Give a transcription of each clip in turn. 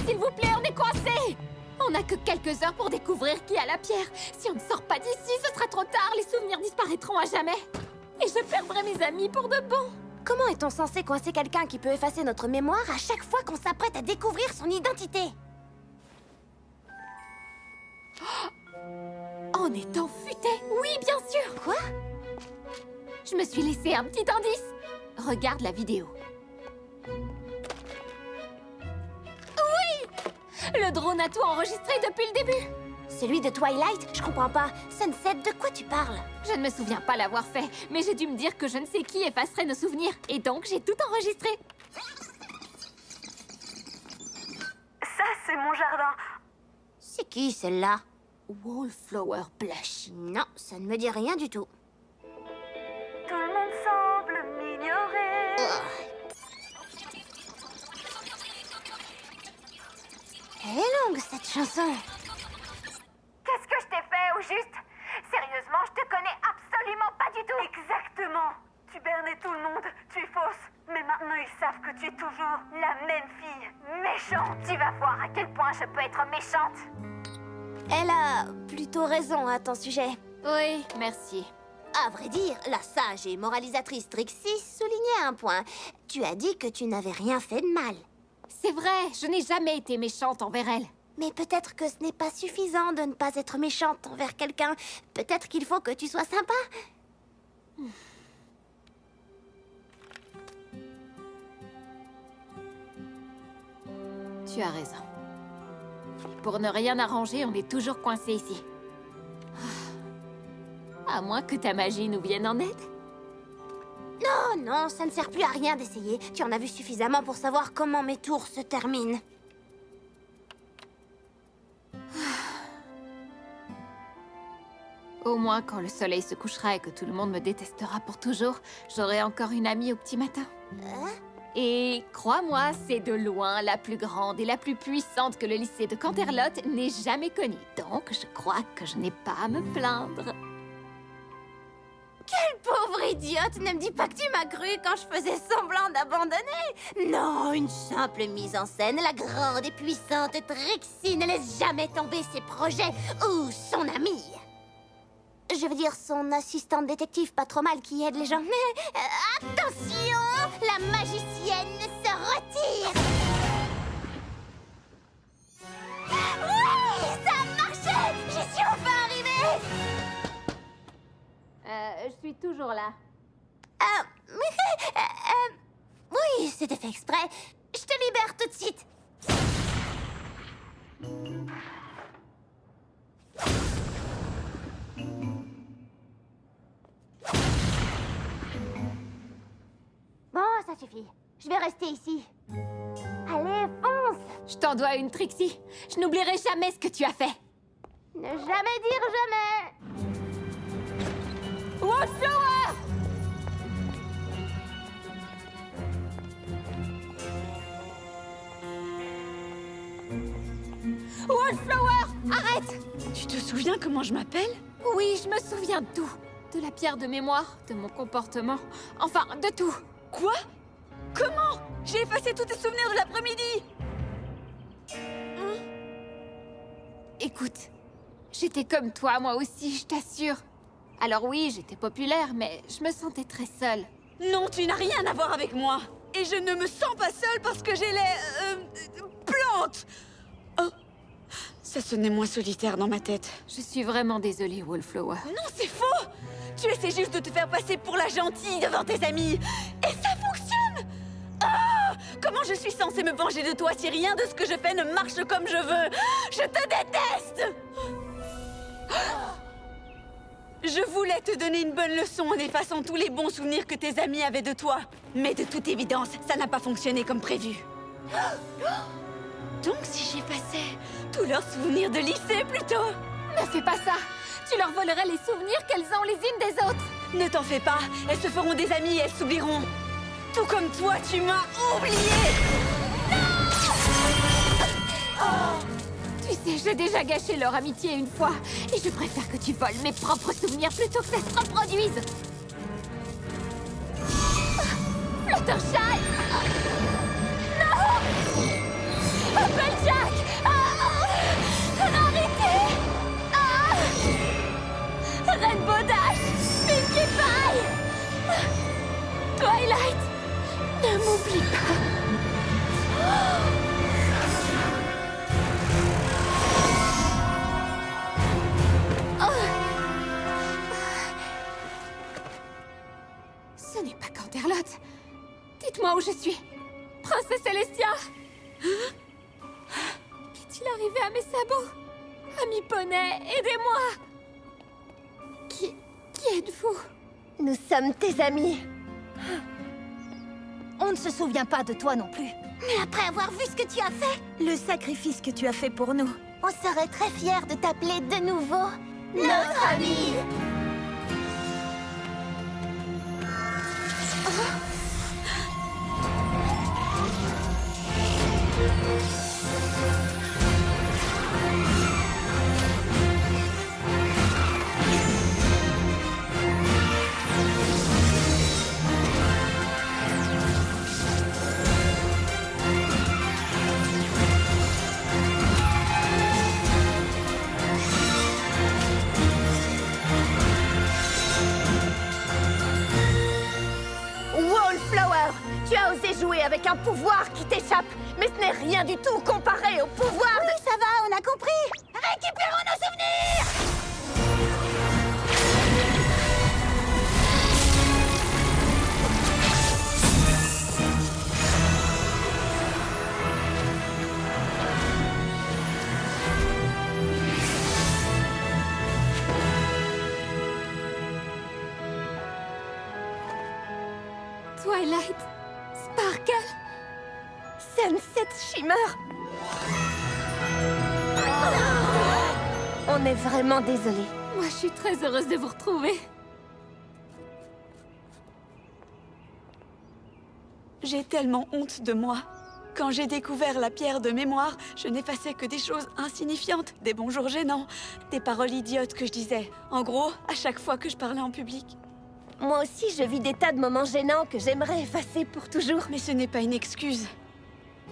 s'il vous plaît, on est coincés! On n'a que quelques heures pour découvrir qui a la pierre. Si on ne sort pas d'ici, ce sera trop tard. Les souvenirs disparaîtront à jamais. Et je perdrai mes amis pour de bon. Comment est-on censé coincer quelqu'un qui peut effacer notre mémoire à chaque fois qu'on s'apprête à découvrir son identité? En étant futé? Oui, bien sûr! Quoi? Je me suis laissé un petit indice. Regarde la vidéo. Oui! Le drone a tout enregistré depuis le début. Celui de Twilight? Je comprends pas. Sunset, de quoi tu parles? Je ne me souviens pas l'avoir fait, mais j'ai dû me dire que je ne sais qui effacerait nos souvenirs. Et donc, j'ai tout enregistré. Ça, c'est mon jardin. C'est qui celle-là? Wallflower Blush. Non, ça ne me dit rien du tout. Tout le monde semble m'ignorer. Elle est longue, cette chanson. Qu'est-ce que je t'ai fait, au juste? Sérieusement, je te connais absolument pas du tout. Exactement. Tu bernais tout le monde, tu es fausse. Mais maintenant, ils savent que tu es toujours la même fille. Méchante. Tu vas voir à quel point je peux être méchante. Elle a plutôt raison à ton sujet. Oui, merci. À vrai dire, la sage et moralisatrice Trixie soulignait un point. Tu as dit que tu n'avais rien fait de mal. C'est vrai, je n'ai jamais été méchante envers elle. Mais peut-être que ce n'est pas suffisant de ne pas être méchante envers quelqu'un. Peut-être qu'il faut que tu sois sympa. Tu as raison. Pour ne rien arranger, on est toujours coincés ici. À moins que ta magie nous vienne en aide. Oh non, ça ne sert plus à rien d'essayer. Tu en as vu suffisamment pour savoir comment mes tours se terminent. Au moins, quand le soleil se couchera et que tout le monde me détestera pour toujours, j'aurai encore une amie au petit matin. Et crois-moi, c'est de loin la plus grande et la plus puissante que le lycée de Canterlot n'ait jamais connue. Donc, je crois que je n'ai pas à me plaindre. Quelle pauvre idiote! Ne me dis pas que tu m'as cru quand je faisais semblant d'abandonner! Non, une simple mise en scène. La grande et puissante Trixie ne laisse jamais tomber ses projets ou son amie. Je veux dire son assistante détective pas trop mal qui aide les gens. Attention! La magicienne se retire! Oui! Ça a marché! J'y suis enfin arrivée! Je suis toujours là. Oui, c'était fait exprès. Je te libère tout de suite. Bon, ça suffit. Je vais rester ici. Allez, fonce! Je t'en dois une, Trixie. Je n'oublierai jamais ce que tu as fait. Ne jamais dire jamais! Wallflower! Wallflower! Arrête! Tu te souviens comment je m'appelle? Oui, je me souviens de tout. De la pierre de mémoire, de mon comportement, enfin, de tout. Quoi? Comment? J'ai effacé tous tes souvenirs de l'après-midi! Écoute, j'étais comme toi, moi aussi, je t'assure. Alors oui, j'étais populaire, mais je me sentais très seule. Non, tu n'as rien à voir avec moi! Et je ne me sens pas seule parce que j'ai les... plantes! Oh! Ça sonnait moins solitaire dans ma tête. Je suis vraiment désolée, Wallflower. Non, c'est faux! Tu essaies juste de te faire passer pour la gentille devant tes amis! Et ça fonctionne! Ah! Comment je suis censée me venger de toi si rien de ce que je fais ne marche comme je veux? Je te déteste! Je voulais te donner une bonne leçon en effaçant tous les bons souvenirs que tes amis avaient de toi. Mais de toute évidence, ça n'a pas fonctionné comme prévu. Donc si j'effaçais tous leurs souvenirs de lycée plutôt? Ne fais pas ça! Tu leur volerais les souvenirs qu'elles ont les unes des autres! Ne t'en fais pas, elles se feront des amies et elles s'oublieront. Tout comme toi, tu m'as oublié! Tu sais, j'ai déjà gâché leur amitié une fois, et je préfère que tu voles mes propres souvenirs plutôt que ça se reproduise! Fluttershy! Non! Applejack! je suis. Princesse Celestia. Qu'est-il arrivé à mes sabots? Ami poney, aidez-moi. Qui êtes-vous? Nous sommes tes amis. On ne se souvient pas de toi non plus. Mais après avoir vu ce que tu as fait, Le sacrifice que tu as fait pour nous. on serait très fiers de t'appeler de nouveau notre ami. Wallflower, tu as osé jouer avec un pouvoir qui t'échappe, mais ce n'est rien du tout comparé au pouvoir de... Oui, ça va, on a compris. Récupérons nos souvenirs. Twilight, Sparkle. Sunset Shimmer. On est vraiment désolé. Moi, je suis très heureuse de vous retrouver. J'ai tellement honte de moi. Quand j'ai découvert la pierre de mémoire, je n'effaçais que des choses insignifiantes, des bonjours gênants, des paroles idiotes que je disais. En gros, à chaque fois que je parlais en public. Moi aussi, je vis des tas de moments gênants que j'aimerais effacer pour toujours. Mais ce n'est pas une excuse.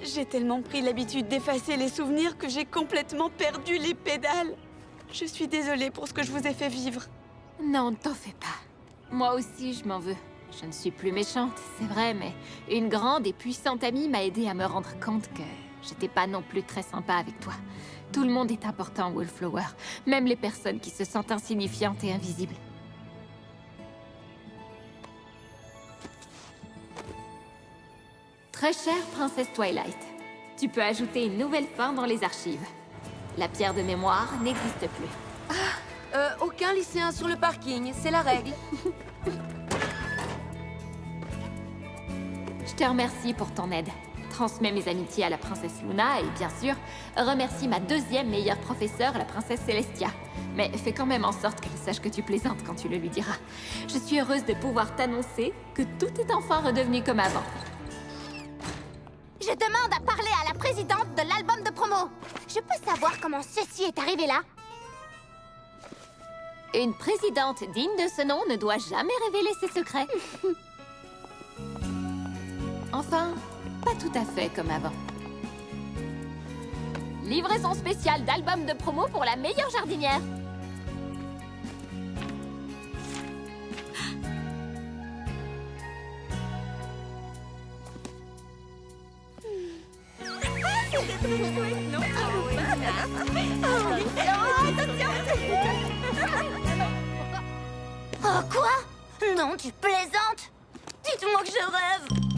J'ai tellement pris l'habitude d'effacer les souvenirs que j'ai complètement perdu les pédales. Je suis désolée pour ce que je vous ai fait vivre. Non, ne t'en fais pas. Moi aussi, je m'en veux. Je ne suis plus méchante, c'est vrai, mais une grande et puissante amie m'a aidée à me rendre compte que j'étais pas non plus très sympa avec toi. Tout le monde est important, Wallflower. Même les personnes qui se sentent insignifiantes et invisibles. Très chère princesse Twilight, tu peux ajouter une nouvelle fin dans les archives. La pierre de mémoire n'existe plus. Aucun lycéen sur le parking, c'est la règle. Je te remercie pour ton aide. Transmets mes amitiés à la princesse Luna et bien sûr, remercie ma deuxième meilleure professeure, la princesse Celestia. Mais fais quand même en sorte qu'elle sache que tu plaisantes quand tu le lui diras. Je suis heureuse de pouvoir t'annoncer que tout est enfin redevenu comme avant. Je demande à parler à la présidente de l'album de promo. Je peux savoir comment ceci est arrivé là? Une présidente digne de ce nom ne doit jamais révéler ses secrets. Enfin, pas tout à fait comme avant. Livraison spéciale d'album de promo pour la meilleure jardinière. Oh, quoi? Non, tu plaisantes? Dites-moi que je rêve.